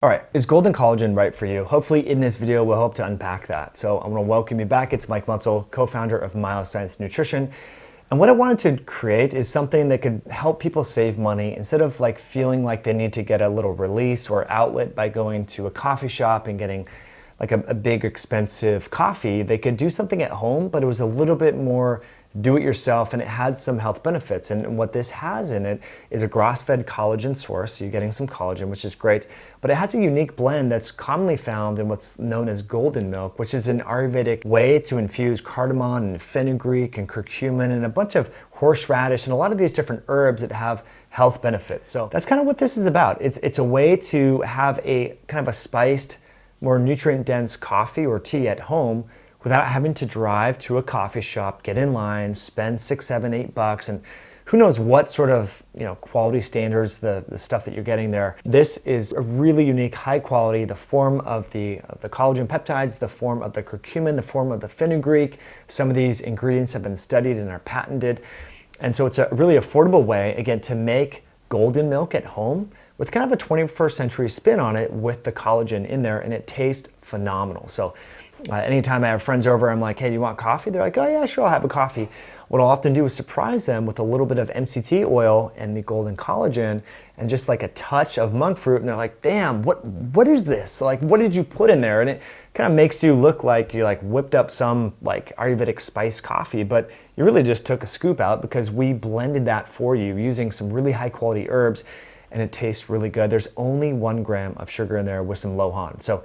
All right, is Golden Collagen right for you? Hopefully in this video, we'll help to unpack that. So I want to welcome you back. It's Mike Mutzel, co-founder of Myoxcience Nutrition. And what I wanted to create is something that could help people save money instead of like feeling like they need to get a little release or outlet by going to a coffee shop and getting like a big expensive coffee. They could do something at home, but it was a little bit more do it yourself, and it had some health benefits. And what this has in it is a grass-fed collagen source. So you're getting some collagen, which is great, but it has a unique blend that's commonly found in what's known as golden milk, which is an Ayurvedic way to infuse cardamom and fenugreek and curcumin and a bunch of horseradish and a lot of these different herbs that have health benefits. So that's kind of what this is about. It's a way to have a kind of a spiced, more nutrient-dense coffee or tea at home without having to drive to a coffee shop, get in line, spend $6, $7, $8, and who knows what sort of quality standards the stuff that you're getting there. This is a really unique, high quality, the form of the collagen peptides, the form of the curcumin, the form of the fenugreek. Some of these ingredients have been studied and are patented. And so it's a really affordable way, again, to make golden milk at home with kind of a 21st century spin on it with the collagen in there, and it tastes phenomenal. So anytime I have friends over, I'm like, hey, do you want coffee? They're like, oh yeah, sure, I'll have a coffee. What I'll often do is surprise them with a little bit of MCT oil and the golden collagen and just like a touch of monk fruit. And they're like, damn, what is this? Like, what did you put in there? And it kind of makes you look like you like whipped up some like Ayurvedic spice coffee, but you really just took a scoop out because we blended that for you using some really high quality herbs, and it tastes really good. There's only 1 gram of sugar in there with some lohan. So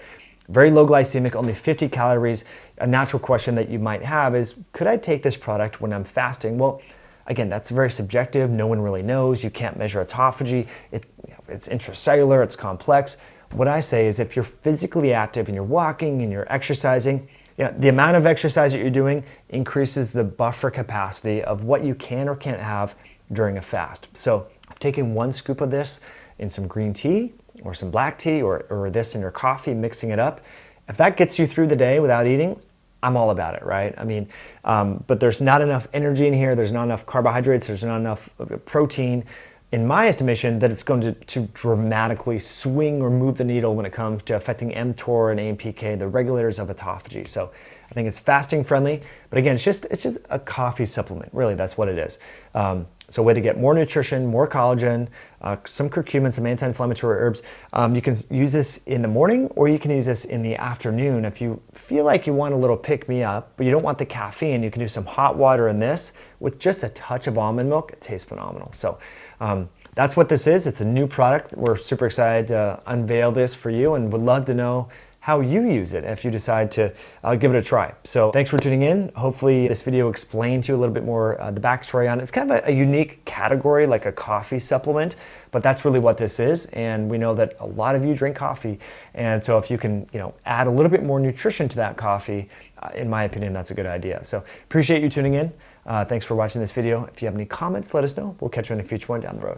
very low glycemic, only 50 calories. A natural question that you might have is, could I take this product when I'm fasting? Well, again, that's very subjective. No one really knows. You can't measure autophagy. It's intracellular, it's complex. What I say is if you're physically active and you're walking and you're exercising, the amount of exercise that you're doing increases the buffer capacity of what you can or can't have during a fast. So I've taken 1 scoop of this in some green tea, or some black tea, or this in your coffee, mixing it up. If that gets you through the day without eating, I'm all about it, right? I mean, but there's not enough energy in here, there's not enough carbohydrates, there's not enough protein, in my estimation, that it's going to dramatically swing or move the needle when it comes to affecting mTOR and AMPK, the regulators of autophagy. So I think it's fasting friendly, but again, it's just a coffee supplement. Really, that's what it is. So a way to get more nutrition, more collagen, some curcumin, some anti-inflammatory herbs. You can use this in the morning, or you can use this in the afternoon. If you feel like you want a little pick-me-up, but you don't want the caffeine, you can do some hot water in this with just a touch of almond milk. It tastes phenomenal. So that's what this is. It's a new product. We're super excited to unveil this for you, and would love to know how you use it if you decide to give it a try. So thanks for tuning in. Hopefully this video explained to you a little bit more the backstory on it. It's kind of a unique category, like a coffee supplement, but that's really what this is. And we know that a lot of you drink coffee. And so if you can add a little bit more nutrition to that coffee, in my opinion, that's a good idea. So appreciate you tuning in. Thanks for watching this video. If you have any comments, let us know. We'll catch you on a future one down the road.